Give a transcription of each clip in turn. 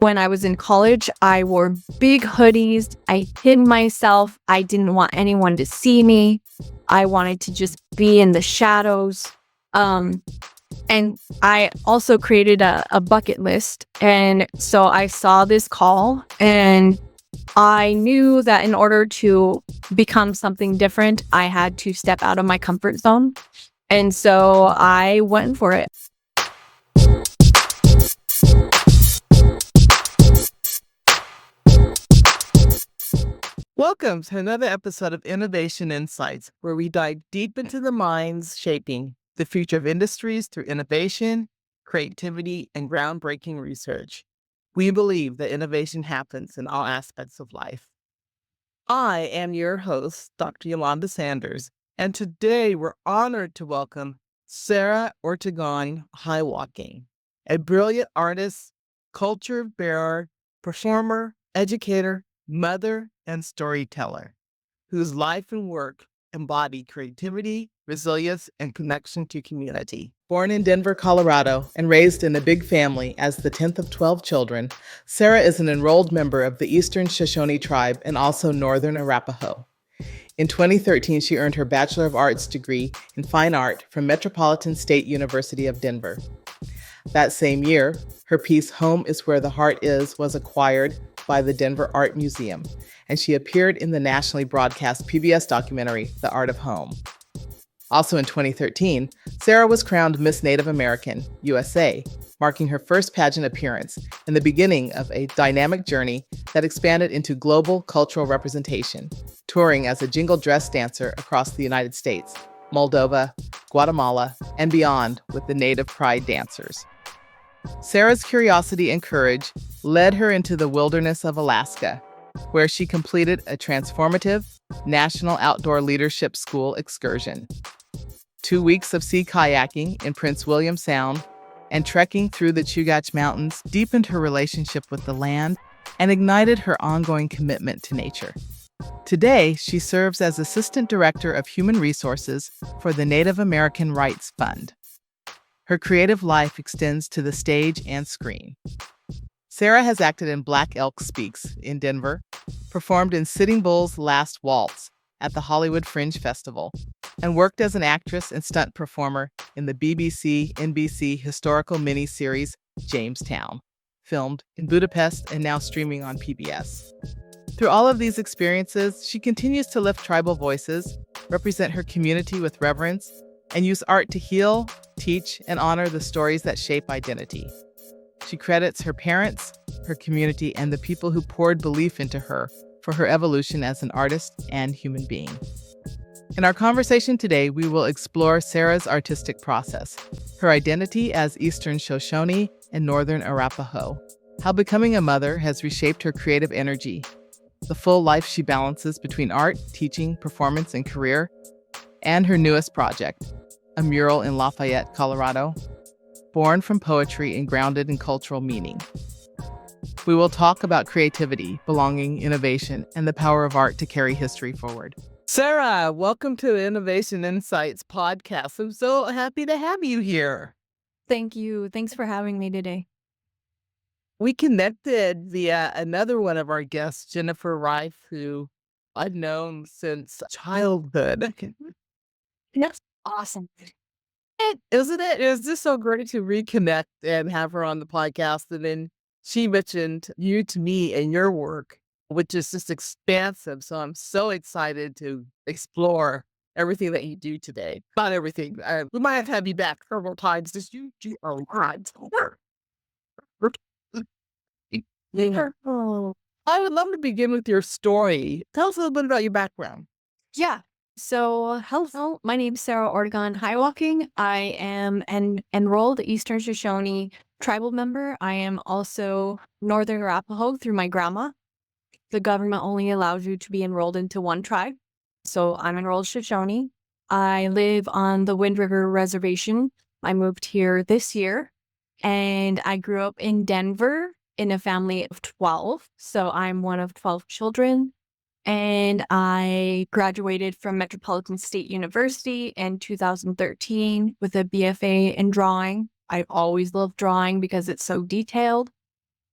When I was in college, I wore big hoodies. I hid myself. I didn't want anyone to see me. I wanted to just be in the shadows. Um, and I also created a bucket list. And so I saw this call and I knew that in order to become something different, I had to step out of my comfort zone. And so I went for it. Welcome to another episode of Innovation Insights, where we dive deep into the minds shaping the future of industries through innovation, creativity, and groundbreaking research. We believe that innovation happens in all aspects of life. I am your host, Dr. Eulanda Sanders, and today we're honored to welcome Sarah Ortegon HighWalking, a brilliant artist, culture bearer, performer, educator, mother, and storyteller, whose life and work embody creativity, resilience, and connection to community. Born in Denver, Colorado, and raised in a big family as the 10th of 12 children, Sarah is an enrolled member of the Eastern Shoshone tribe and also Northern Arapaho. In 2013, she earned her Bachelor of Arts degree in Fine Art from Metropolitan State University of Denver. That same year, her piece Home is Where the Heart Is was acquired by the Denver Art Museum, and she appeared in the nationally broadcast PBS documentary, The Art of Home. Also in 2013, Sarah was crowned Miss Native American, USA, marking her first pageant appearance and the beginning of a dynamic journey that expanded into global cultural representation, touring as a jingle dress dancer across the United States, Moldova, Guatemala, and beyond with the Native Pride dancers. Sarah's curiosity and courage led her into the wilderness of Alaska, where she completed a transformative National Outdoor Leadership School excursion. 2 weeks of sea kayaking in Prince William Sound and trekking through the Chugach Mountains deepened her relationship with the land and ignited her ongoing commitment to nature. Today, she serves as Assistant Director of Human Resources for the Native American Rights Fund. Her creative life extends to the stage and screen. Sarah has acted in Black Elk Speaks in Denver, performed in Sitting Bull's Last Waltz at the Hollywood Fringe Festival, and worked as an actress and stunt performer in the BBC-NBC historical miniseries Jamestown, filmed in Budapest and now streaming on PBS. Through all of these experiences, she continues to lift tribal voices, represent her community with reverence, and use art to heal, teach, and honor the stories that shape identity. She credits her parents, her community, and the people who poured belief into her for her evolution as an artist and human being. In our conversation today, we will explore Sarah's artistic process, her identity as Eastern Shoshone and Northern Arapaho, how becoming a mother has reshaped her creative energy, the full life she balances between art, teaching, performance, and career, and her newest project, a mural in Lafayette, Colorado, born from poetry and grounded in cultural meaning. We will talk about creativity, belonging, innovation, and the power of art to carry history forward. Sarah, welcome to the Innovation Insights podcast. I'm so happy to have you here. Thank you. Thanks for having me today. We connected via another one of our guests, Jennifer Rife, who I've known since childhood. That's awesome. Isn't it? It's just so great to reconnect and have her on the podcast. And then she mentioned you to me and your work, which is just expansive. So I'm so excited to explore everything that you do today. Not everything. We might have to have you back several times. Just you do a lot. Oh. I would love to begin with your story. Tell us a little bit about your background. Yeah. So, hello, my name's Sarah Ortegon HighWalking. I am an enrolled Eastern Shoshone tribal member. I am also Northern Arapaho through my grandma. The government only allows you to be enrolled into one tribe. So I'm enrolled Shoshone. I live on the Wind River Reservation. I moved here this year, and I grew up in Denver in a family of 12. So I'm one of 12 children. And I graduated from Metropolitan State University in 2013 with a BFA in drawing. I always loved drawing because it's so detailed.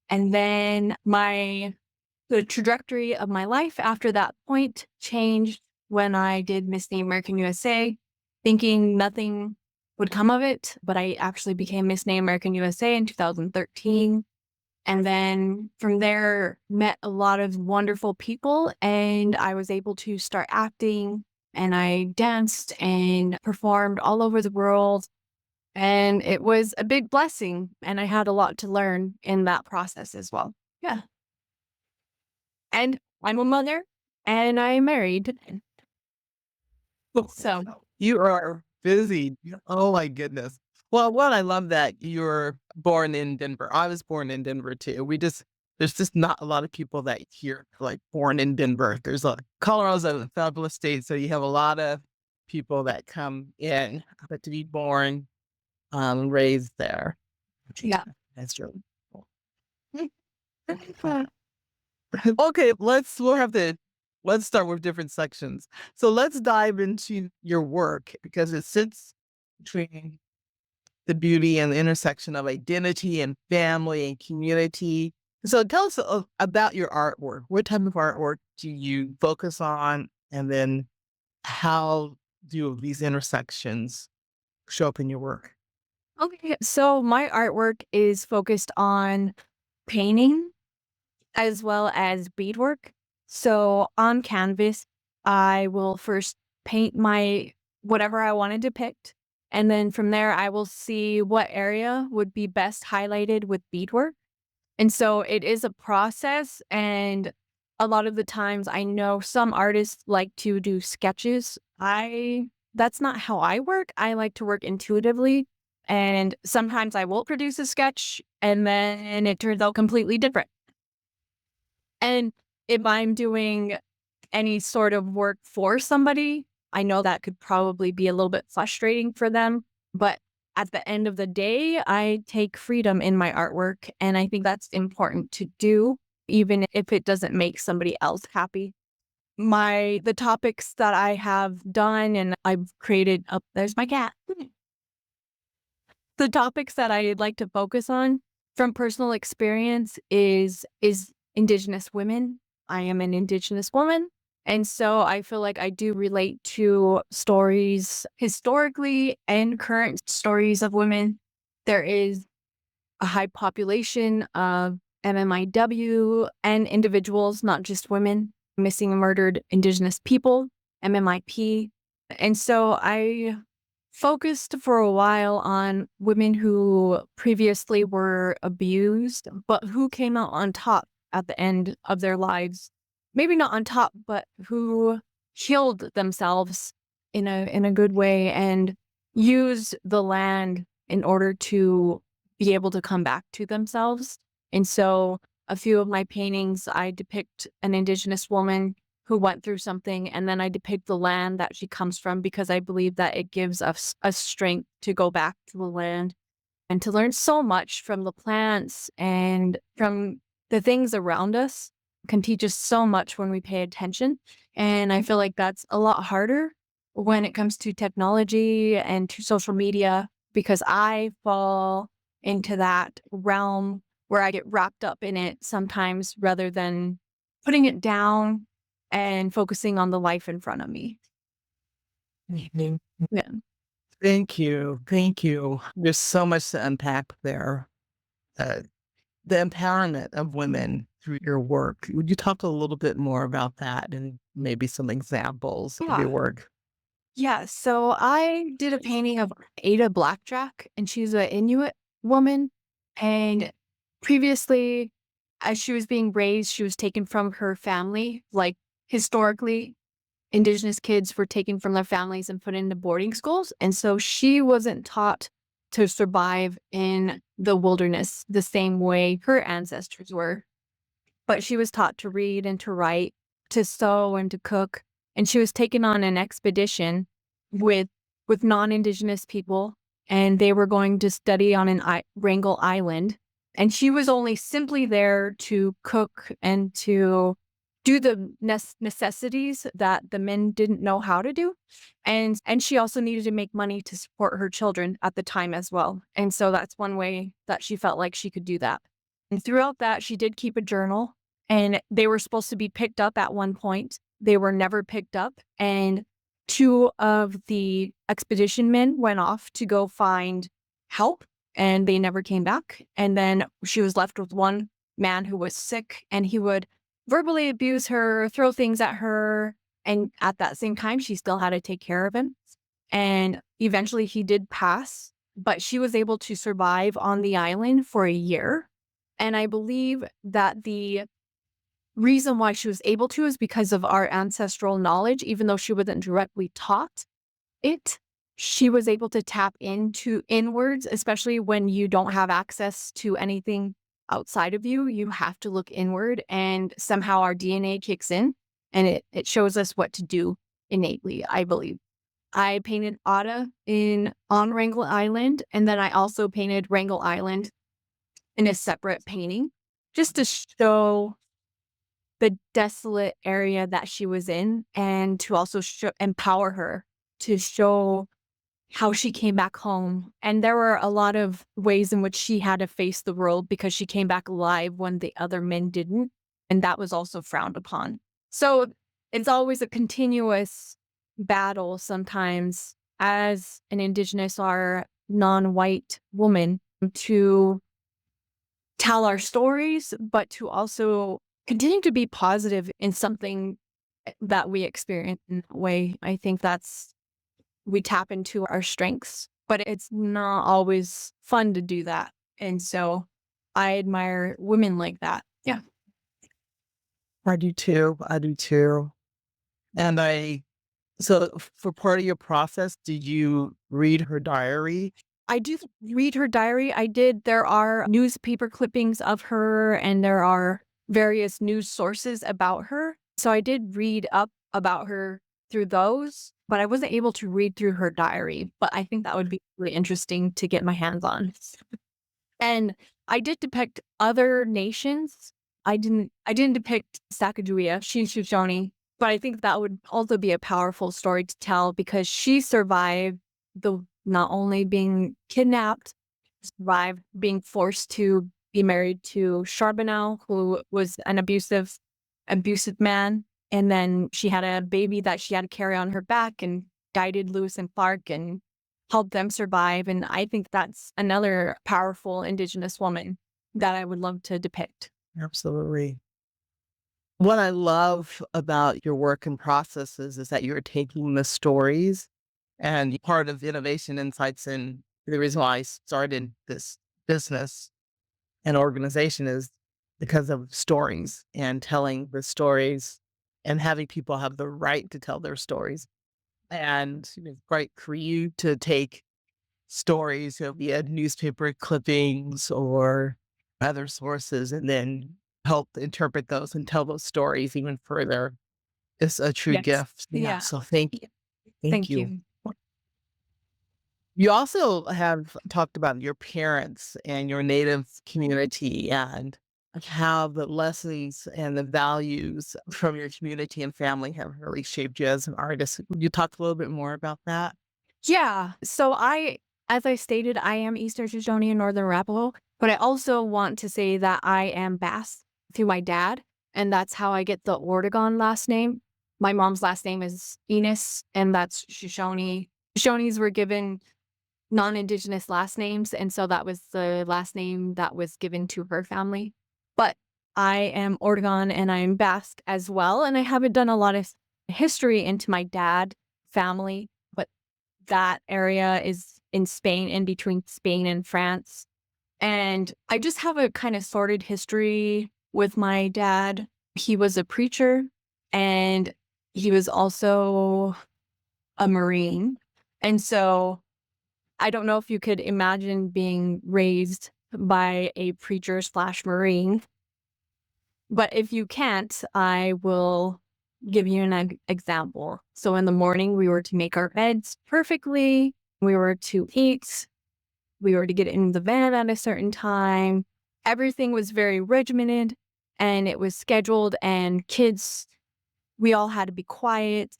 And then the trajectory of my life after that point changed when I did Miss Name American USA, thinking nothing would come of it, but I actually became Miss Name American USA in 2013. And then from there, met a lot of wonderful people, and I was able to start acting, and I danced and performed all over the world. And it was a big blessing, and I had a lot to learn in that process as well. Yeah. And I'm a mother, and I'm married. So, You are busy. Oh my goodness. Well, one, I love that you're born in Denver. I was born in Denver too. There's just not a lot of people that here like born in Denver. Colorado's a fabulous state, so you have a lot of people that come in, but to be born, raised there. yeah. That's really cool. Okay, let's start with different sections. So let's dive into your work because it sits between the beauty and the intersection of identity and family and community. So tell us about your artwork. What type of artwork do you focus on? And then how do these intersections show up in your work? Okay. So my artwork is focused on painting as well as beadwork. So on canvas, I will first paint my whatever I want to depict. And then from there, I will see what area would be best highlighted with beadwork. And so it is a process. And a lot of the times I know some artists like to do sketches. That's not how I work. I like to work intuitively. And sometimes I will produce a sketch and then it turns out completely different. And if I'm doing any sort of work for somebody, I know that could probably be a little bit frustrating for them. But at the end of the day, I take freedom in my artwork. And I think that's important to do, even if it doesn't make somebody else happy. The topics that I have done and I've created up there's my cat. The topics that I'd like to focus on from personal experience is Indigenous women. I am an Indigenous woman, and so I feel like I do relate to stories historically and current stories of women. There is a high population of MMIW and individuals, not just women, missing and murdered Indigenous people, MMIP. And so I focused for a while on women who previously were abused, but who came out on top at the end of their lives. Maybe not on top, but who healed themselves in a good way and used the land in order to be able to come back to themselves. And so a few of my paintings, I depict an Indigenous woman who went through something, and then I depict the land that she comes from because I believe that it gives us a strength to go back to the land and to learn so much from the plants and from the things around us can teach us so much when we pay attention. And I feel like that's a lot harder when it comes to technology and to social media because I fall into that realm where I get wrapped up in it sometimes rather than putting it down and focusing on the life in front of me. Mhm. Yeah. Thank you. Thank you. There's so much to unpack there. Uh, the empowerment of women through your work. Would you talk a little bit more about that and maybe some examples of your Yeah. work? Yeah. So I did a painting of Ada Blackjack, and she's an Inuit woman. And previously, as she was being raised, she was taken from her family. Like historically, Indigenous kids were taken from their families and put into boarding schools. And so she wasn't taught to survive in the wilderness the same way her ancestors were. But she was taught to read and to write, to sew and to cook. And she was taken on an expedition with non-Indigenous people, and they were going to study on Wrangel Island. And she was only simply there to cook and to do the necessities that the men didn't know how to do. And she also needed to make money to support her children at the time as well. And so that's one way that she felt like she could do that. And throughout that, she did keep a journal, and they were supposed to be picked up at one point. They were never picked up. And two of the expedition men went off to go find help, and they never came back. And then she was left with one man who was sick, and he would verbally abuse her, throw things at her. And at that same time, she still had to take care of him. And eventually he did pass, but she was able to survive on the island for a year. And I believe that the reason why she was able to is because of our ancestral knowledge, even though she wasn't directly taught it. She was able to tap into inwards, especially when you don't have access to anything outside of you. You have to look inward, and somehow our DNA kicks in and it shows us what to do innately, I believe. I painted Otta on Wrangel Island, and then I also painted Wrangel Island in a separate painting just to show the desolate area that she was in, and to also empower her to show how she came back home. And there were a lot of ways in which she had to face the world because she came back alive when the other men didn't. And that was also frowned upon. So it's always a continuous battle sometimes as an Indigenous or non-white woman to tell our stories, but to also continue to be positive in something that we experience in that way. I think we tap into our strengths, but it's not always fun to do that. And so I admire women like that. Yeah. I do too. I do too. And so for part of your process, did you read her diary? I do read her diary. I did. There are newspaper clippings of her, and there are various news sources about her. So I did read up about her through those, but I wasn't able to read through her diary. But I think that would be really interesting to get my hands on. And I did depict other nations. I didn't depict Sacagawea, she's Shoshone, but I think that would also be a powerful story to tell because she survived the not only being kidnapped, survived being forced to be married to Charbonneau, who was an abusive man. And then she had a baby that she had to carry on her back and guided Lewis and Clark and helped them survive. And I think that's another powerful Indigenous woman that I would love to depict. Absolutely. What I love about your work and processes is that you're taking the stories, and part of Innovation Insights and the reason why I started this business and organization is because of stories and telling the stories and having people have the right to tell their stories. And it's great for you to take stories, be it newspaper clippings or other sources, and then help interpret those and tell those stories even further. It's a true Yes. gift. Yeah. Yeah. So thank you. Thank Thank you. you. You also have talked about your parents and your native community and how the lessons and the values from your community and family have really shaped you as an artist. Would you talk a little bit more about that? Yeah. So as I stated, I am Eastern Shoshone and Northern Arapaho, but I also want to say that I am Basque through my dad, and that's how I get the Ortegon last name. My mom's last name is Enos, and that's Shoshone. Shoshones were given non-Indigenous last names, and so that was the last name that was given to her family. But I am Ortegon and I am Basque as well, and I haven't done a lot of history into my dad family, but that area is in Spain, in between Spain and France. And I just have a kind of sordid history with my dad. He was a preacher and he was also a Marine. And so I don't know if you could imagine being raised by a preacher slash Marine, but if you can't, I will give you an example. So in the morning, we were to make our beds perfectly. We were to eat. We were to get in the van at a certain time. Everything was very regimented and it was scheduled, and kids, we all had to be quiet.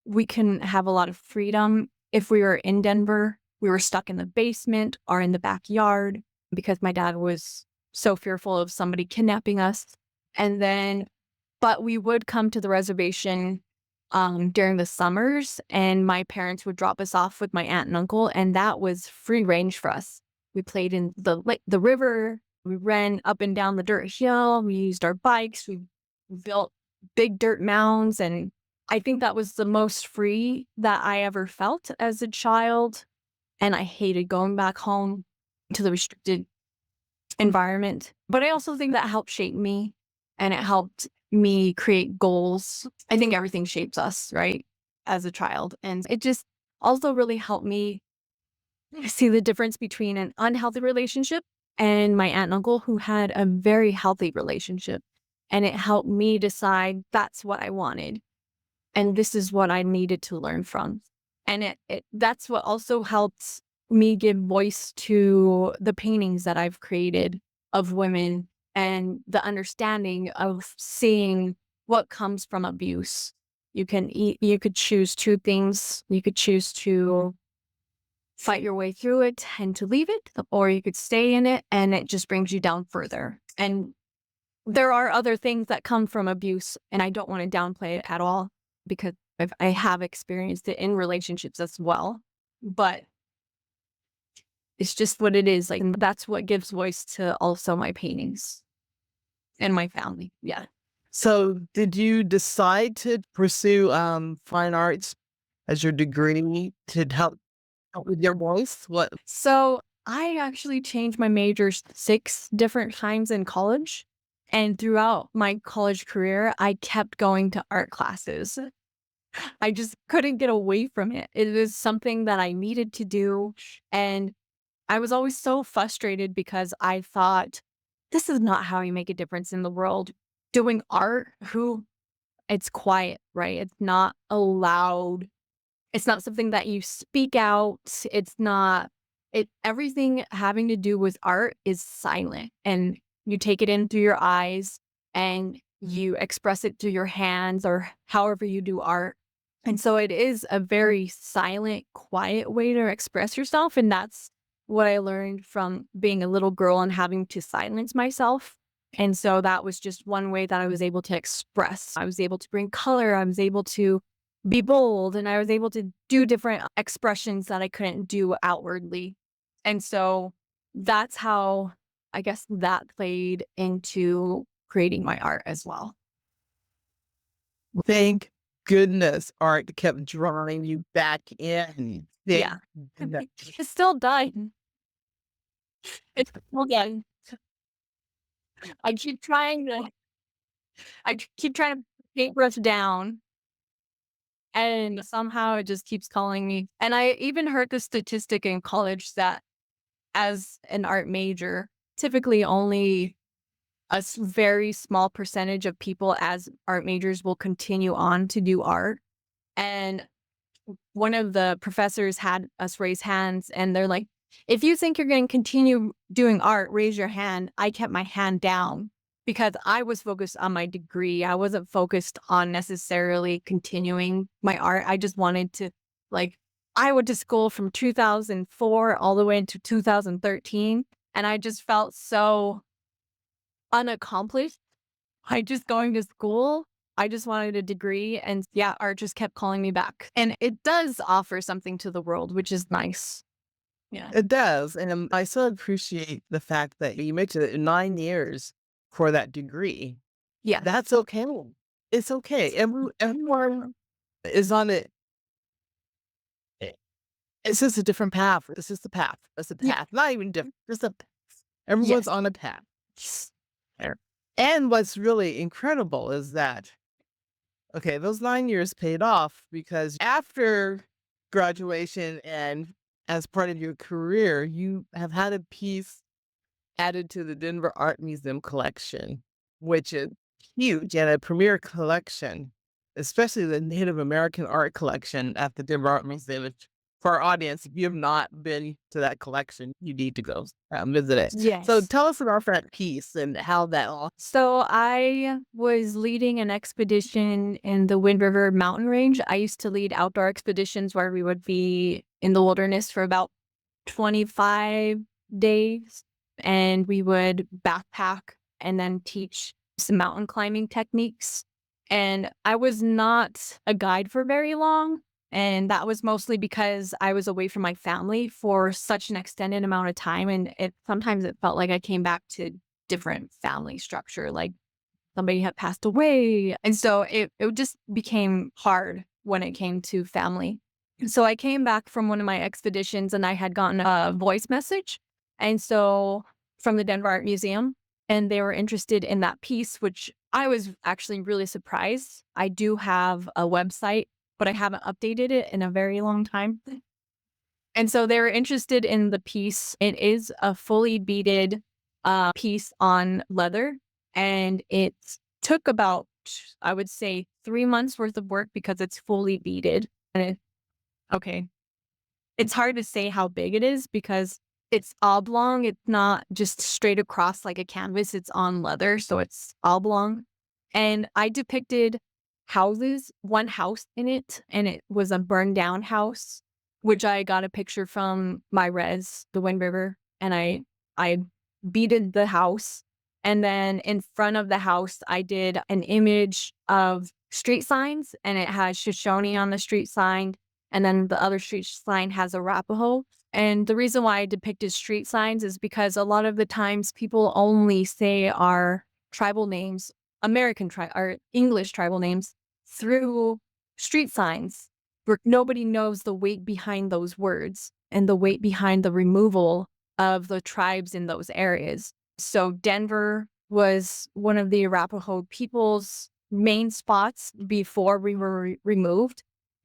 We couldn't have a lot of freedom. If we were in Denver, we were stuck in the basement or in the backyard because my dad was so fearful of somebody kidnapping us. And then, but we would come to the reservation during the summers, and my parents would drop us off with my aunt and uncle, and that was free range for us. We played in the river, we ran up and down the dirt hill, we used our bikes, we built big dirt mounds, and I think that was the most free that I ever felt as a child, and I hated going back home to the restricted environment. But I also think that helped shape me, and it helped me create goals. I think everything shapes us, right? As a child. And it just also really helped me see the difference between an unhealthy relationship and my aunt and uncle who had a very healthy relationship. And it helped me decide that's what I wanted. And this is what I needed to learn from. And that's what also helped me give voice to the paintings that I've created of women and the understanding of seeing what comes from abuse. You could choose two things. You could choose to fight your way through it and to leave it, or you could stay in it and it just brings you down further. And there are other things that come from abuse, and I don't want to downplay it at all because I have experienced it in relationships as well. But it's just what it is. Like, and that's what gives voice to also my paintings and my family. Yeah. So, did you decide to pursue fine arts as your degree to help with your voice? What? So I actually changed my majors 6 different times in college. And throughout my college career, I kept going to art classes. I just couldn't get away from it. It was something that I needed to do. And I was always so frustrated because I thought, this is not how you make a difference in the world. Doing art, it's quiet, right? It's not allowed. It's not something that you speak out. It's not, everything having to do with art is silent, and you take it in through your eyes and you express it through your hands or however you do art. And so it is a very silent, quiet way to express yourself. And that's what I learned from being a little girl and having to silence myself. And so that was just one way that I was able to express. I was able to bring color. I was able to be bold, and I was able to do different expressions that I couldn't do outwardly. And so that's how I guess that played into creating my art as well. Thank goodness art kept drawing you back in. Thank Yeah. goodness. It's still done. It's still done. I keep trying to keep trying to paintbrush down, and somehow it just keeps calling me. And I even heard the statistic in college that as an art major, typically only very small percentage of people as art majors will continue on to do art. And one of the professors had us raise hands, and they're like, if you think you're going to continue doing art, raise your hand. I kept my hand down because I was focused on my degree. I wasn't focused on necessarily continuing my art. I just wanted to, like, I went to school from 2004 all the way into 2013, and I just felt so unaccomplished. I just going to school. I just wanted a degree, and yeah, art just kept calling me back. And it does offer something to the world, which is nice. Yeah. It does. And I so appreciate the fact that you mentioned it 9 years for that degree. Yeah. That's okay. It's okay. Everyone is on it. It's just a different path. It's just a path. It's a Yeah. path. Not even different. Just a path. Everyone's Yes. on a path. There. And what's really incredible is that, okay, those 9 years paid off because after graduation and as part of your career, you have had a piece added to the Denver Art Museum collection, which is huge and a premier collection, especially the Native American art collection at the Denver Art Museum. For our audience, if you have not been to that collection, you need to go visit it. So Yes. tell us about that piece and how that all. So I was leading an expedition in the Wind River mountain range. I used to lead outdoor expeditions where we would be in the wilderness for about 25 days. and we would backpack and then teach some mountain climbing techniques. And I was not a guide for very long. And that was mostly because I was away from my family for such an extended amount of time. And sometimes it felt like I came back to different family structure, like somebody had passed away. And so it just became hard when it came to family. So I came back from one of my expeditions and I had gotten a voice message. And so from the Denver Art Museum, and they were interested in that piece, which I was actually really surprised. I do have a website, but I haven't updated it in a very long time. And so they were interested in the piece. It is a fully beaded piece on leather, and it took about, I would say, 3 months worth of work because it's fully beaded. And okay, it's hard to say how big it is because it's oblong. It's not just straight across like a canvas. It's on leather, so it's oblong. And I depicted houses, one house in it, and it was a burned down house, which I got a picture from my res, the Wind River, and I beaded the house. And then in front of the house, I did an image of street signs, and it has Shoshone on the street sign, and then the other street sign has Arapaho. And the reason why I depicted street signs is because a lot of the times people only say our tribal names, American tribe or English tribal names through street signs where nobody knows the weight behind those words and the weight behind the removal of the tribes in those areas. So Denver was one of the Arapaho people's main spots before we were removed.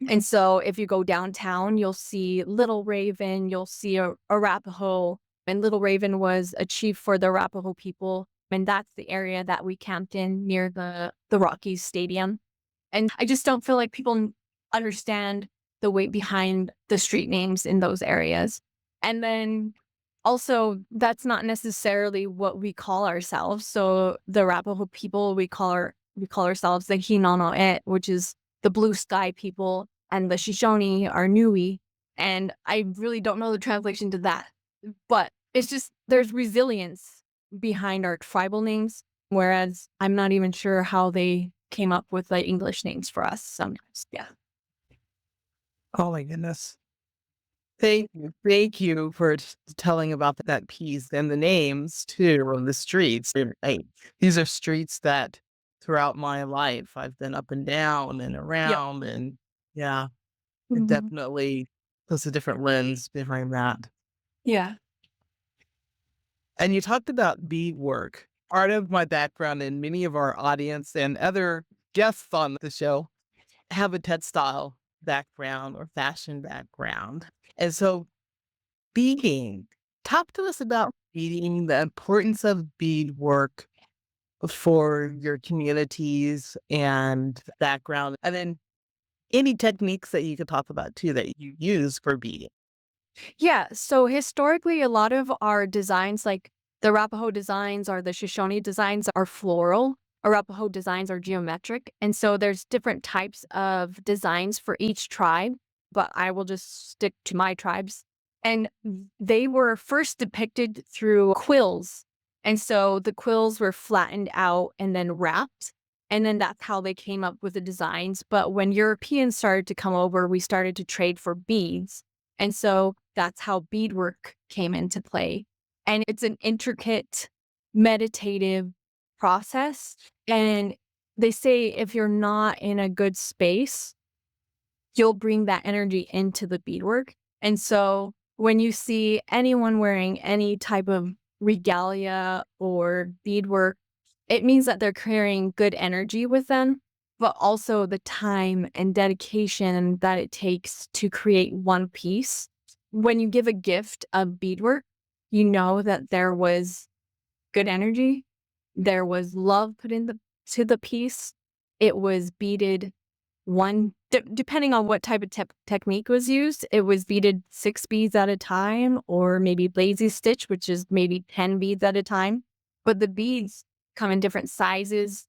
And so if you go downtown, you'll see Little Raven, you'll see Arapaho, and Little Raven was a chief for the Arapaho people. And that's the area that we camped in near the Rockies Stadium. And I just don't feel like people understand the weight behind the street names in those areas. And then also, that's not necessarily what we call ourselves. So the Arapaho people, we call ourselves the Hinanoet, which is the blue sky people, and the Shoshone are Nui. And I really don't know the translation to that. But it's just there's resilience behind our tribal names, whereas I'm not even sure how they came up with the English names for us sometimes. Yeah. Oh my goodness. Thank you. Thank you for telling about that piece and the names too of the streets. Right. These are streets that throughout my life I've been up and down and Yep. around, and yeah, it Mhm. definitely puts a different lens behind that. Yeah. And you talked about beadwork. Part of my background and many of our audience and other guests on the show have a textile background or fashion background. And so beading, talk to us about beading, the importance of beadwork for your communities and background, and then any techniques that you could talk about too that you use for beading. Yeah, so historically, a lot of our designs, like the Arapaho designs or the Shoshone designs, are floral. Arapaho designs are geometric. And so there's different types of designs for each tribe, but I will just stick to my tribes. And they were first depicted through quills. And so the quills were flattened out and then wrapped. And then that's how they came up with the designs. But when Europeans started to come over, we started to trade for beads. And so that's how beadwork came into play. And it's an intricate, meditative process. And they say if you're not in a good space, you'll bring that energy into the beadwork. And so when you see anyone wearing any type of regalia or beadwork, it means that they're carrying good energy with them, but also the time and dedication that it takes to create one piece. When you give a gift of beadwork, you know that there was good energy, there was love put in to the piece. It was beaded depending on what type of technique was used, it was beaded 6 beads at a time, or maybe lazy stitch, which is maybe 10 beads at a time. But the beads come in different sizes.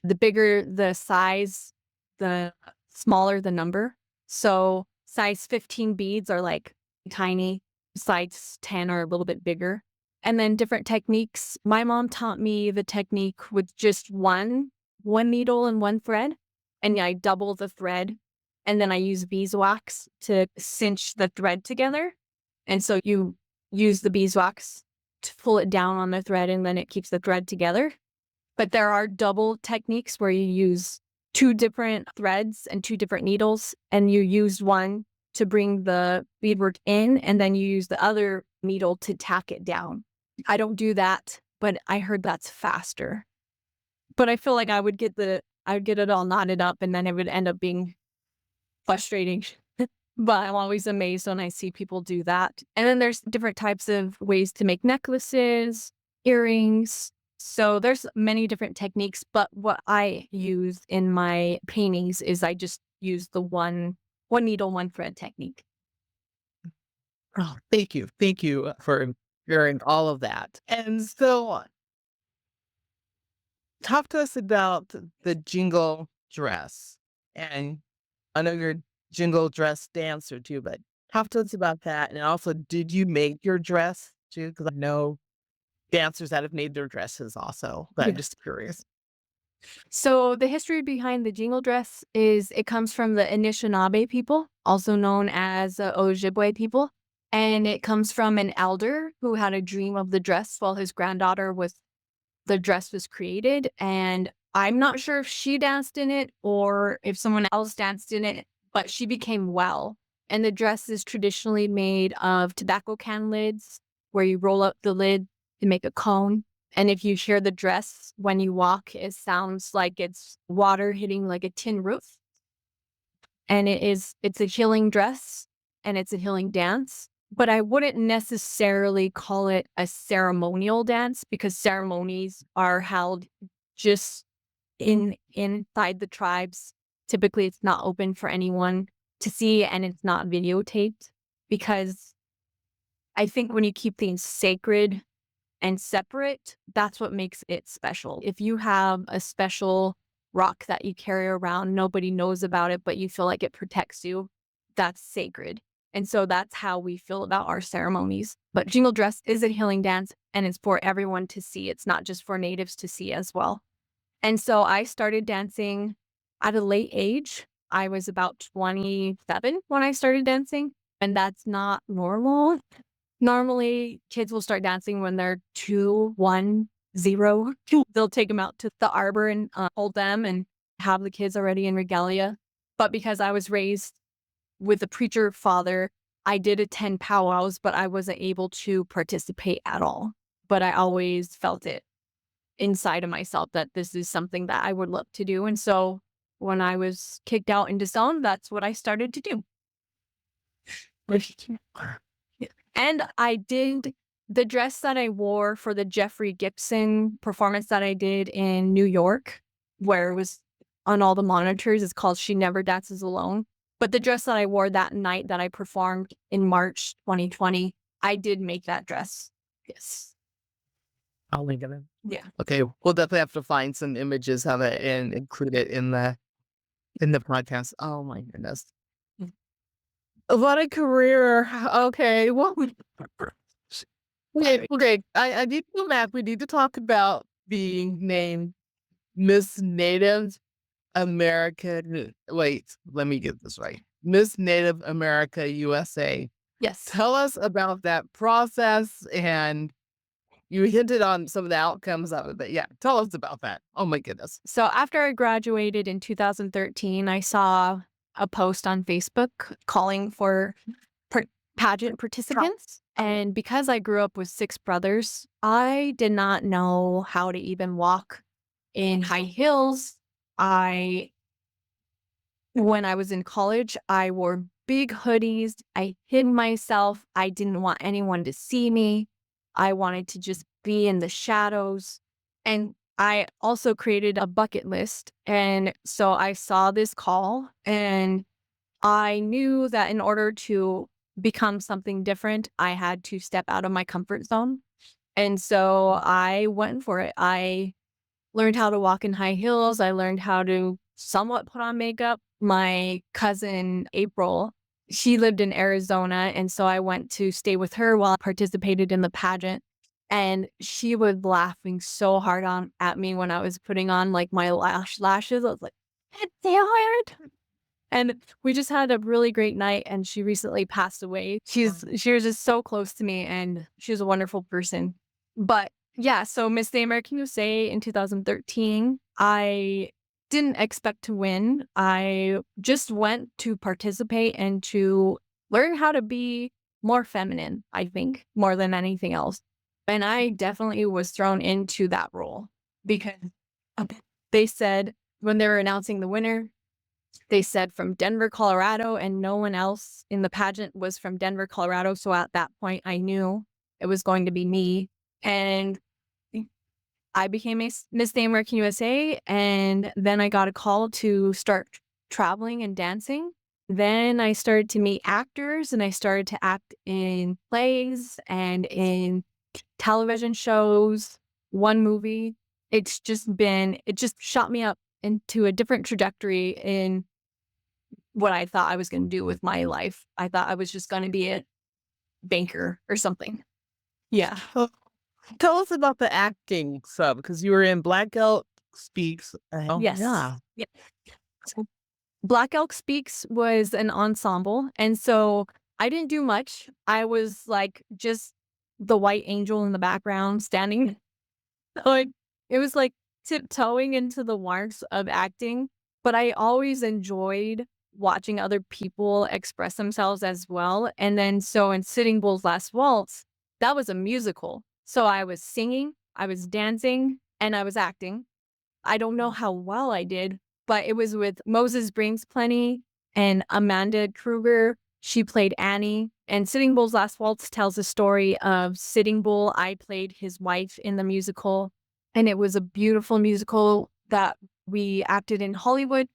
The bigger the size, the smaller the number. So size 15 beads are like tiny, size 10 are a little bit bigger. And then different techniques. My mom taught me the technique with just one needle and one thread, and I double the thread, and then I use beeswax to cinch the thread together. And so you use the beeswax to pull it down on the thread, and then it keeps the thread together. But there are double techniques where you use two different threads and two different needles, and you use one to bring the beadwork in, and then you use the other needle to tack it down. I don't do that, but I heard that's faster. But I feel like I would get it all knotted up, and then it would end up being frustrating. But I'm always amazed when I see people do that. And then there's different types of ways to make necklaces, earrings. So there's many different techniques, but what I use in my paintings is I just use the one needle, one thread technique. Oh, thank you. Thank you for sharing all of that. And so talk to us about the jingle dress. And I know you're a jingle dress dancer too, but talk to us about that. And also, did you make your dress too? Because I know dancers that have made their dresses also, but I'm Yeah. just curious. So the history behind the jingle dress is it comes from the Anishinaabe people, also known as the Ojibwe people. And it comes from an elder who had a dream of the dress while his granddaughter was the dress was created. And I'm not sure if she danced in it or if someone else danced in it, but she became well. And the dress is traditionally made of tobacco can lids, where you roll up the lid to make a cone. And if you hear the dress when you walk, it sounds like it's water hitting like a tin roof. And it's a healing dress and it's a healing dance. But I wouldn't necessarily call it a ceremonial dance because ceremonies are held just inside the tribes. Typically it's not open for anyone to see and it's not videotaped because I think when you keep things sacred and separate, that's what makes it special. If you have a special rock that you carry around, nobody knows about it, but you feel like it protects you, that's sacred. And so that's how we feel about our ceremonies. But jingle dress is a healing dance and it's for everyone to see. It's not just for natives to see as well. And so I started dancing at a late age. I was about 27 when I started dancing, and that's not normal. Normally, kids will start dancing when they're 2, 1, 0. They'll take them out to the arbor and hold them and have the kids already in regalia. But because I was raised with a preacher father, I did attend powwows, but I wasn't able to participate at all. But I always felt it inside of myself that this is something that I would love to do. And so when I was kicked out into zone, that's what I started to do. And I did the dress that I wore for the Jeffrey Gibson performance that I did in New York, where it was on all the monitors, is called She Never Dances Alone. But the dress that I wore that night that I performed in March 2020, I did make that dress. Yes. I'll link it in. Yeah. Okay, we'll definitely have to find some images of it and include it in the podcast. Oh my goodness. Mm. What a career. Okay, well, okay. I need to go back. We need to talk about being named Miss Native American. Wait, let me get this right. Miss Native America USA. Yes. Tell us about that process, and you hinted on some of the outcomes of it, but yeah, tell us about that. Oh my goodness. So after I graduated in 2013, I saw a post on Facebook calling for par- pageant participants. And because I grew up with 6 brothers, I did not know how to even walk in high heels. When I was in college, I wore big hoodies. I hid myself. I didn't want anyone to see me. I wanted to just be in the shadows. And I also created a bucket list. And so I saw this call and I knew that in order to become something different, I had to step out of my comfort zone. And so I went for it. I learned how to walk in high heels. I learned how to somewhat put on makeup. My cousin, April, she lived in Arizona, and so I went to stay with her while I participated in the pageant. and she was laughing so hard at me when I was putting on, like, my lashes. I was like, "It's hard." And we just had a really great night, and she recently passed away. She was just so close to me, and she was a wonderful person. But, yeah, so Miss the American USA in 2013, I didn't expect to win. I just went to participate and to learn how to be more feminine, I think, more than anything else. And I definitely was thrown into that role because they said when they were announcing the winner, they said from Denver, Colorado, and no one else in the pageant was from Denver, Colorado. So at that point, I knew it was going to be me. And I became Miss the American USA. And then I got a call to start traveling and dancing. Then I started to meet actors and I started to act in plays and in television shows, one movie. It just shot me up into a different trajectory in what I thought I was gonna do with my life. I thought I was just gonna be a banker or something. Yeah. Well, tell us about the acting sub because you were in Black Elk Speaks. Yes. Yeah. Yeah. So Black Elk Speaks was an ensemble, and so I didn't do much. I was, like, just the white angel in the background standing like, it was like tiptoeing into the warmth of acting, but I always enjoyed watching other people express themselves as well, and then so in Sitting Bull's Last Waltz, that was a musical. So I was singing, I was dancing, and I was acting. I don't know how well I did, but it was with Moses Brings Plenty and Amanda Kruger. She played Annie, and Sitting Bull's Last Waltz tells the story of Sitting Bull. I played his wife in the musical, and it was a beautiful musical that we acted in Hollywood,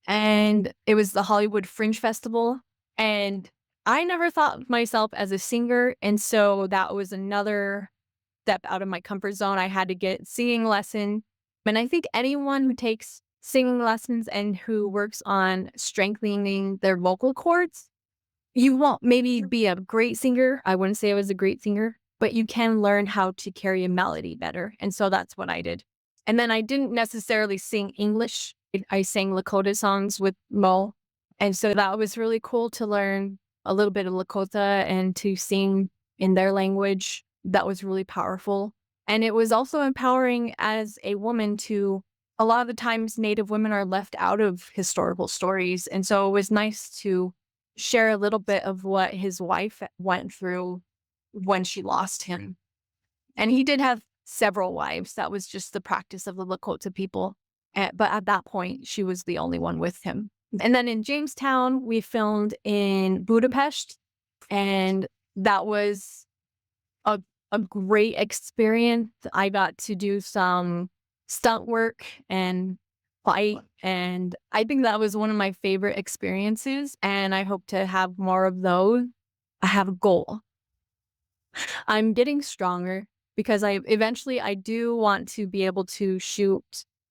and it was the Hollywood Fringe Festival, and I never thought of myself as a singer, and so that was another step out of my comfort zone. I had to get singing lesson. And I think anyone who takes singing lessons and who works on strengthening their vocal cords, you won't maybe be a great singer. I wouldn't say I was a great singer, but you can learn how to carry a melody better. And so that's what I did. And then I didn't necessarily sing English. I sang Lakota songs with Mo. And so that was really cool to learn a little bit of Lakota and to sing in their language. That was really powerful. And it was also empowering as a woman to a lot of the times Native women are left out of historical stories. And so it was nice to share a little bit of what his wife went through when she lost him. And he did have several wives. That was just the practice of the Lakota people. But at that point, she was the only one with him. And then in Jamestown, we filmed in Budapest, and that was a a great experience. I got to do some stunt work and fight, and I think that was one of my favorite experiences, and I hope to have more of those. I have a goal. I'm getting stronger because I do want to be able to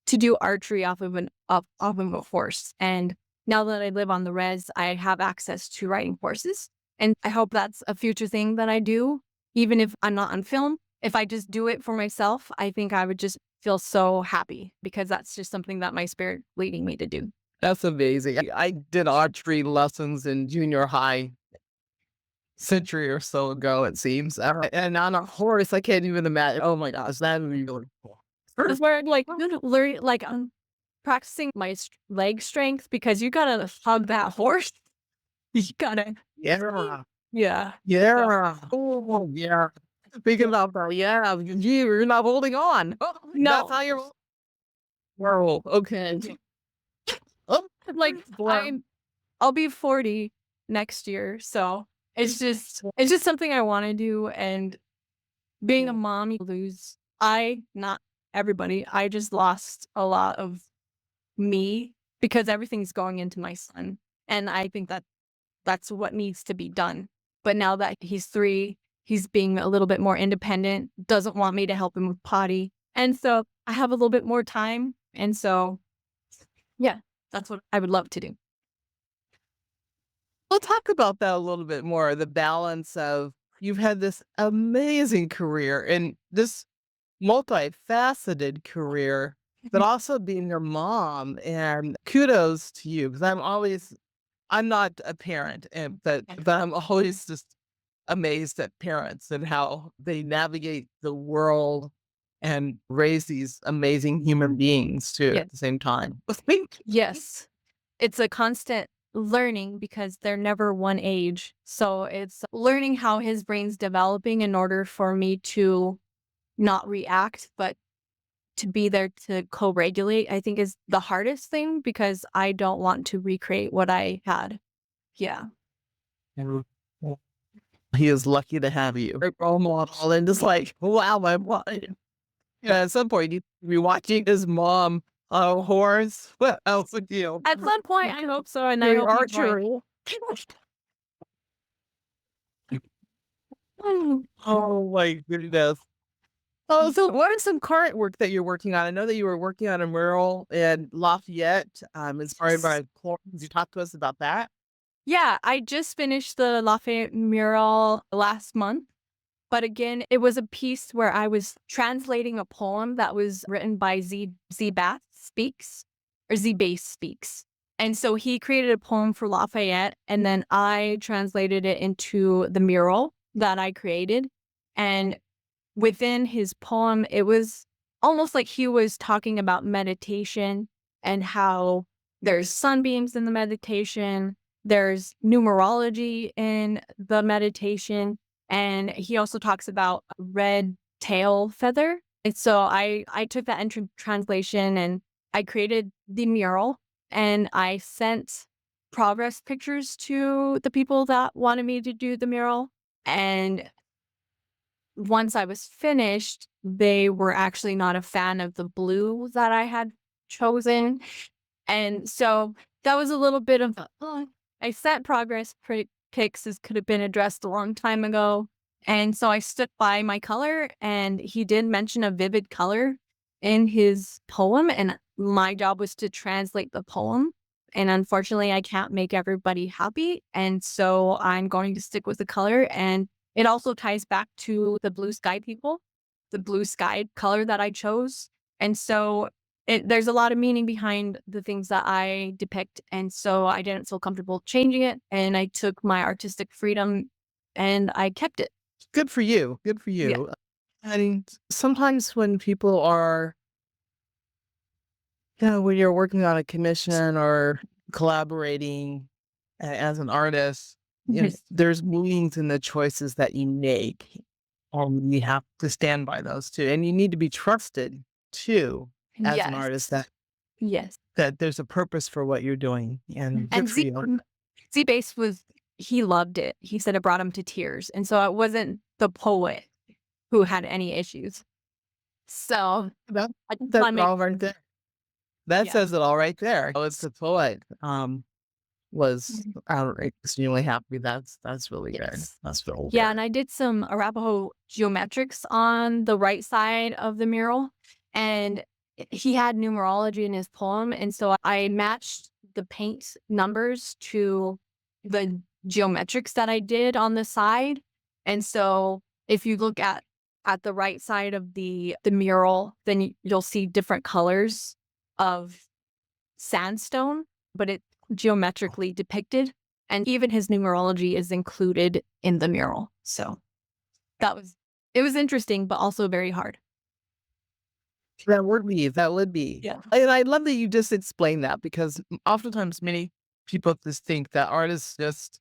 do archery off of a horse, and now that I live on the res, I have access to riding horses, and I hope that's a future thing that I do, even if I'm not on film. If I just do it for myself, I think I would just feel so happy because that's just something that my spirit leading me to do. That's amazing. I did archery lessons in junior high century or so ago, it seems. And on a horse, I can't even imagine. Oh my gosh, that would be really cool. That's where like learn like I'm practicing my leg strength because you gotta hug that horse. You gotta Yeah. yeah. So Yeah. Oh, yeah. Speaking of that, yeah, you're not holding on. That's no, how you're. Whoa. Okay. Oh, like wow. I'll be 40 next year, so it's just something I wanna do, and being a mom, you lose not everybody, I just lost a lot of me because everything's going into my son, and I think that that's what needs to be done. But now that he's 3, he's being a little bit more independent, doesn't want me to help him with potty, and so I have a little bit more time, and so, yeah, that's what I would love to do. We'll talk about that a little bit more, the balance of you've had this amazing career and this multifaceted career, but also being your mom. And kudos to you because I'm not a parent, and but I'm always just amazed at parents and how they navigate the world and raise these amazing human beings too Yes. at the same time. Yes. It's a constant learning because they're never one age. So it's learning how his brain's developing in order for me to not react, but to be there to co-regulate, I think is the hardest thing because I don't want to recreate what I had. Yeah. And he is lucky to have you. Great role model and just like, wow, my mom. Yeah, at some point, you'd be watching his mom on a horse. What else would you? At some point, I hope so, and I Doing hope he joins. archery. Oh my goodness. Oh, so what is some current work that you're working on? I know that you were working on a mural in Lafayette, inspired by Could you talk to us about that? Yeah, I just finished the Lafayette mural last month. But again, it was a piece where I was translating a poem that was written by Z Bath Speaks or Z Base Speaks. And so he created a poem for Lafayette, and then I translated it into the mural that I created. And within his poem, it was almost like he was talking about meditation and how there's sunbeams in the meditation, there's numerology in the meditation, and he also talks about a red tail feather. And so I took that entry translation and I created the mural and I sent progress pictures to the people that wanted me to do the mural. And once I was finished, they were actually not a fan of the blue that I had chosen. And so that was a little bit of I sent progress pics. This could have been addressed a long time ago. And so I stood by my color, and he did mention a vivid color in his poem. And my job was to translate the poem. And unfortunately, I can't make everybody happy. And so I'm going to stick with the color. And it also ties back to the blue sky people, the blue sky color that I chose. And so there's a lot of meaning behind the things that I depict. And so I didn't feel comfortable changing it. And I took my artistic freedom and I kept it. Good for you. Good for Yeah. you. And sometimes when people are, when you're working on a commission or collaborating as an artist, Yes. there's meanings in the choices that you make. You have to stand by those too. And you need to be trusted too as an artist Yes. Yes. that there's a purpose for what you're doing. And good And for you. Z Base he loved it. He said it brought him to tears. And so it wasn't the poet who had any issues. So That, I just that's wanna make all right there. That yeah. says it all right there. Oh, it's the poet. Was Mhm. extremely happy. That's really good. Yes. That's really Yeah, good. and I did some Arapaho geometrics on the right side of the mural, and he had numerology in his poem, and so I matched the paint numbers to the geometrics that I did on the side. And so if you look at the right side of the mural, then you'll see different colors of sandstone, but it geometrically depicted. And even his numerology is included in the mural. So it was interesting, but also very hard. That would be. Yeah. And I love that you just explained that because oftentimes many people just think that artists just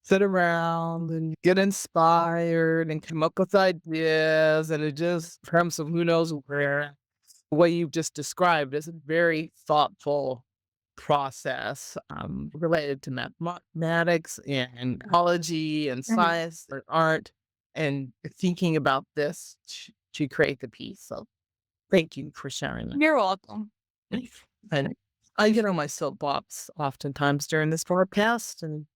sit around and get inspired and come up with ideas and it just comes from who knows where. What you've just described is a very thoughtful process related to mathematics and ecology and Mhm. science and art and thinking about this to create the piece. So thank you for sharing that. You're welcome. And I get on my soapbox oftentimes during this podcast and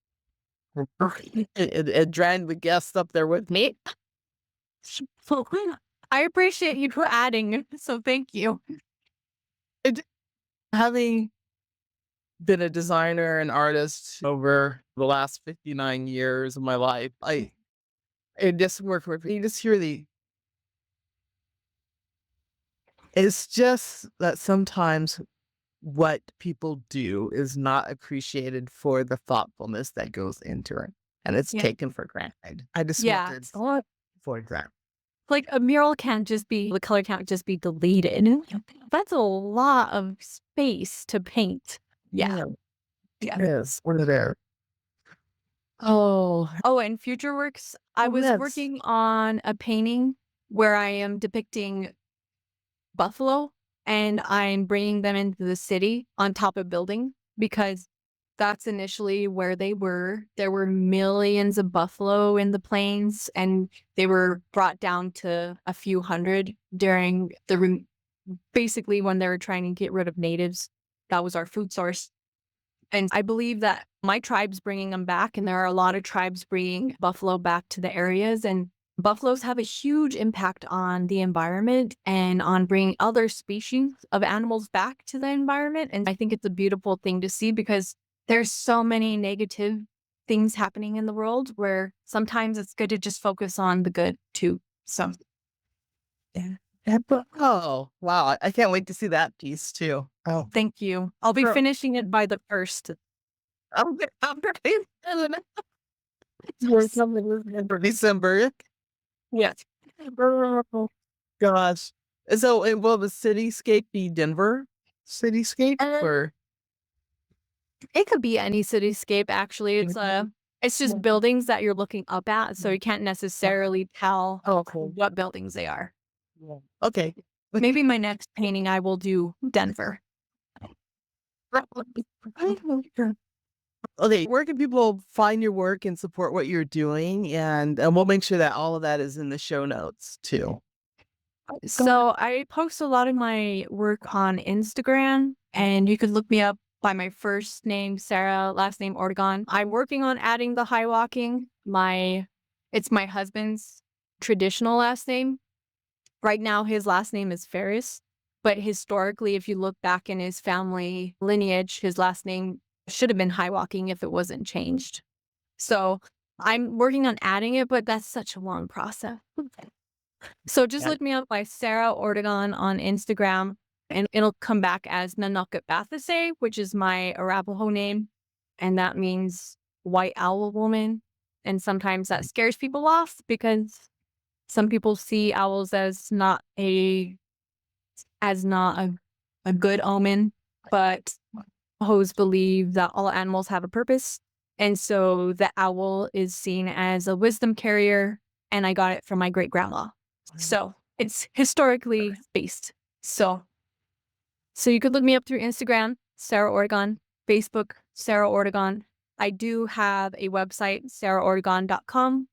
and drag the guests up there with me. I appreciate you for adding. So thank you. And having been a designer and artist over the last 59 years of my life. It just worked with you just hear it's just that sometimes what people do is not appreciated for the thoughtfulness that goes into it, and it's Yeah. taken for granted. I just Yeah. wanted thought for that. Like a mural can't just be, the color can't just be deleted. That's a lot of space to paint. Yeah. Yeah, Yeah. yes, what are there? Oh, Oh, and future works, I oh, was yes. working on a painting where I am depicting buffalo and I'm bringing them into the city on top of building because that's initially where they were. There were millions of buffalo in the plains and they were brought down to a few hundred during basically when they were trying to get rid of natives. That was our food source. And I believe that my tribe's bringing them back, and there are a lot of tribes bringing buffalo back to the areas. And buffaloes have a huge impact on the environment and on bringing other species of animals back to the environment. And I think it's a beautiful thing to see because there's so many negative things happening in the world where sometimes it's good to just focus on the good too. So, Yeah. Yeah, but oh, wow, I can't wait to see that piece too. Oh, thank you. I'll be girl, finishing it by the 1st. I'm ready. We're coming for December. Yes. Oh, gosh. So, will the cityscape be Denver cityscape or? It could be any cityscape, actually. It's just buildings that you're looking up at, so you can't necessarily tell Oh, cool. what buildings they are. Yeah. Okay. Maybe my next painting, I will do Denver. Okay, where can people find your work and support what you're doing? And we'll make sure that all of that is in the show notes too. So I post a lot of my work on Instagram, and you could look me up by my first name, Sarah, last name, Ortegon. I'm working on adding the HighWalking. It's my husband's traditional last name. Right now, his last name is Ferris, but historically, if you look back in his family lineage, his last name should have been HighWalking if it wasn't changed. So I'm working on adding it, but that's such a long process. So just Yeah. look me up by Sarah Ortegon on Instagram, and it'll come back as Nanokabathase, which is my Arapaho name, and that means white owl woman. And sometimes that scares people off because some people see owls as not a good omen, but Hoes believe that all animals have a purpose. And so the owl is seen as a wisdom carrier, and I got it from my great grandma. So it's historically based. So you could look me up through Instagram, Sarah Ortegon, Facebook, Sarah Ortegon. I do have a website, sarahoregon.com,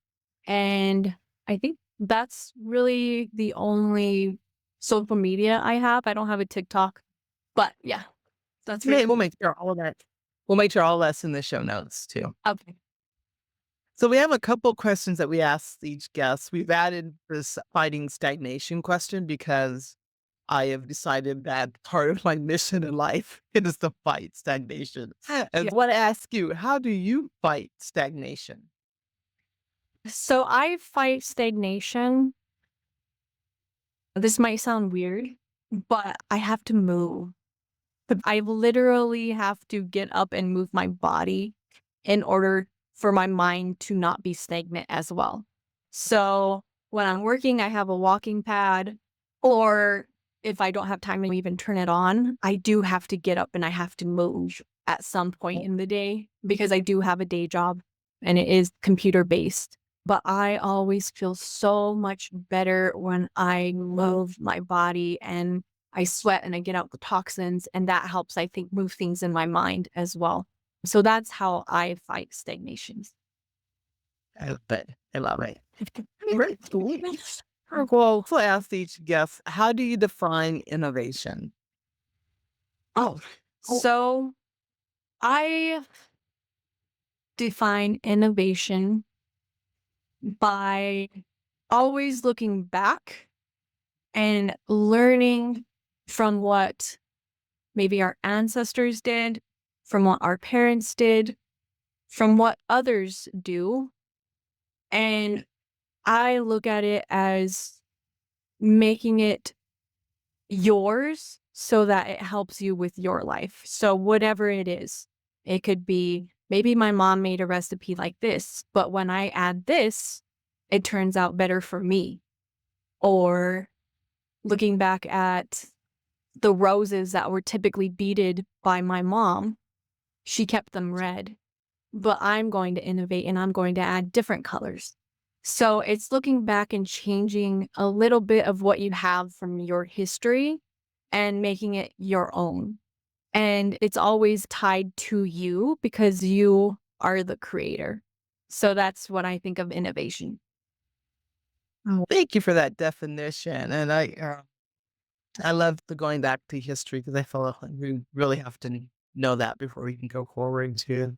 and I think that's really the only social media I have. I don't have a TikTok, but yeah, that's Yeah, really we'll make sure all of that. We'll make sure all that's in the show notes too. okay. So we have a couple questions that we ask each guest. We've added this fighting stagnation question because I have decided that part of my mission in life is to fight stagnation. And I want to ask you, how do you fight stagnation? So I fight stagnation. This might sound weird, but I have to move. I literally have to get up and move my body in order for my mind to not be stagnant as well. So when I'm working, I have a walking pad, or if I don't have time to even turn it on, I do have to get up and I have to move at some point in the day because I do have a day job and it is computer based. But I always feel so much better when I move my body and I sweat and I get out the toxins, and that helps, I think, move things in my mind as well. So that's how I fight stagnation. I love it. I love it. Well, so I asked each guest, how do you define innovation? Oh, so I define innovation by always looking back and learning from what maybe our ancestors did, from what our parents did, from what others do. And I look at it as making it yours so that it helps you with your life. So whatever it is, it could be maybe my mom made a recipe like this, but when I add this, it turns out better for me. Or looking back at the roses that were typically beaded by my mom, she kept them red, but I'm going to innovate and I'm going to add different colors. So it's looking back and changing a little bit of what you have from your history and making it your own. And it's always tied to you because you are the creator. So that's what I think of innovation. Oh, thank you for that definition. And I love the going back to history because I feel like we really have to know that before we can go forward too.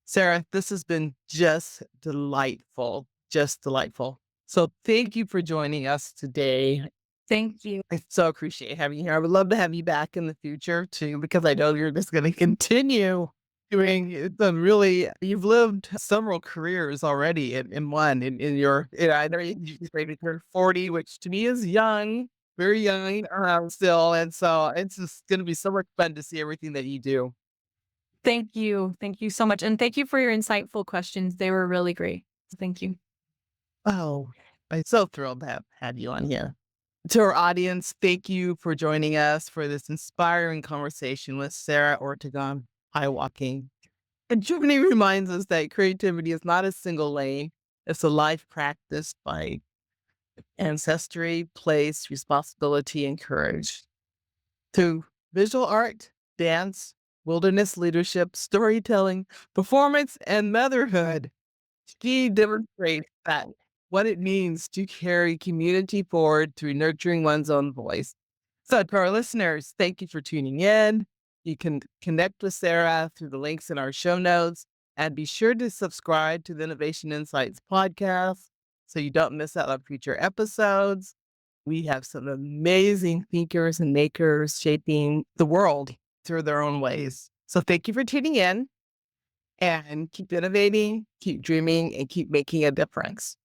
Sarah, this has been just delightful, just delightful. So thank you for joining us today. Thank you. I so appreciate having you here. I would love to have you back in the future too, because I know you're just going to continue doing some really, you've lived several careers already in one, in your, I know you just maybe turned 40, which to me is young, very young still. And so it's just going to be so much fun to see everything that you do. Thank you. Thank you so much. And thank you for your insightful questions. They were really great. Thank you. Oh, I'm so thrilled to have had you on here. To our audience, thank you for joining us for this inspiring conversation with Sarah Ortegon HighWalking. And journey reminds us that creativity is not a single lane, it's a life practice by ancestry, place, responsibility, and courage. Through visual art, dance, wilderness leadership, storytelling, performance, and motherhood, she demonstrates that what it means to carry community forward through nurturing one's own voice. So, to our listeners, thank you for tuning in. You can connect with Sarah through the links in our show notes, and be sure to subscribe to the Innovation Insights podcast so you don't miss out on future episodes. We have some amazing thinkers and makers shaping the world through their own ways. So, thank you for tuning in and keep innovating, keep dreaming, and keep making a difference.